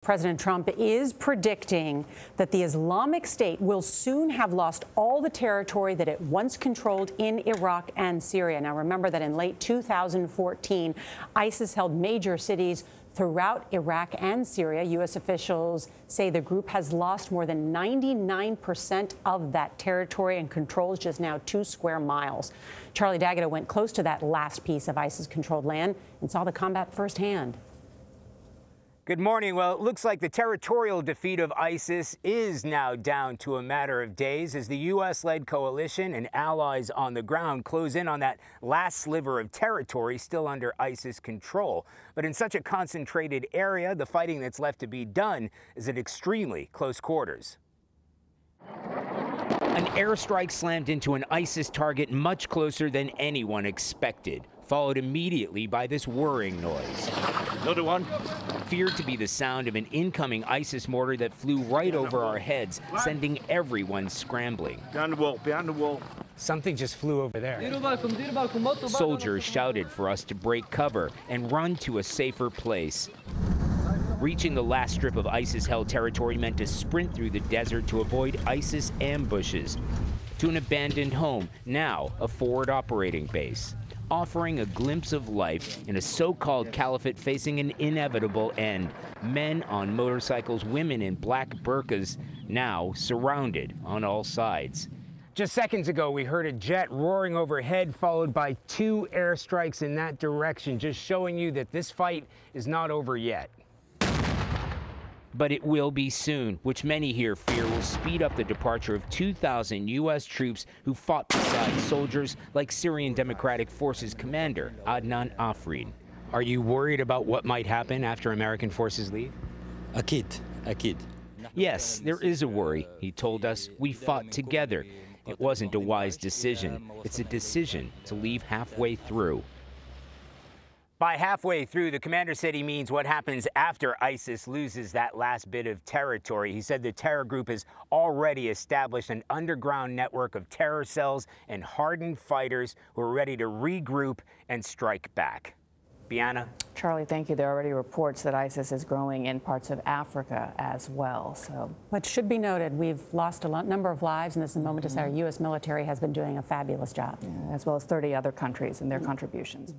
President Trump is predicting that the Islamic State will soon have lost all the territory that it once controlled in Iraq and Syria. Now, remember that in late 2014, ISIS held major cities throughout Iraq and Syria. U.S. officials say the group has lost more than 99% of that territory and controls just now 2 square miles. Charlie D'Agata went close to that last piece of ISIS-controlled land and saw the combat firsthand. Good morning. Well, it looks like the territorial defeat of ISIS is now down to a matter of days as the U.S.-led coalition and allies on the ground close in on that last sliver of territory still under ISIS control. But in such a concentrated area, the fighting that's left to be done is at extremely close quarters. An airstrike slammed into an ISIS target much closer than anyone expected, followed immediately by this whirring noise. Another one. Feared to be the sound of an incoming ISIS mortar that flew right over our heads, sending everyone scrambling. Behind the wall, behind the wall. Something just flew over there. Soldiers shouted for us to break cover and run to a safer place. Reaching the last strip of ISIS-held territory meant to sprint through the desert to avoid ISIS ambushes. To an abandoned home, now a forward operating base, offering a glimpse of life in a so-called caliphate facing an inevitable end. Men on motorcycles, women in black burqas, now surrounded on all sides. Just seconds ago, we heard a jet roaring overhead, followed by 2 airstrikes in that direction, just showing you that this fight is not over yet. But it will be soon, which many here fear will speed up the departure of 2,000 U.S. troops who fought beside soldiers like Syrian Democratic Forces commander Adnan Afrin. Are you worried about what might happen after American forces leave? Akid. Yes, there is a worry. He told us we fought together. It wasn't a wise decision. It's a decision to leave halfway through. By halfway through, the commander said he means what happens after ISIS loses that last bit of territory. He said the terror group has already established an underground network of terror cells and hardened fighters who are ready to regroup and strike back. Bianna? Charlie, thank you. There are already reports that ISIS is growing in parts of Africa as well. What should be noted, we've lost a number of lives, and this is a moment to say our U.S. military has been doing a fabulous job. Yeah, as well as 30 other countries and their contributions.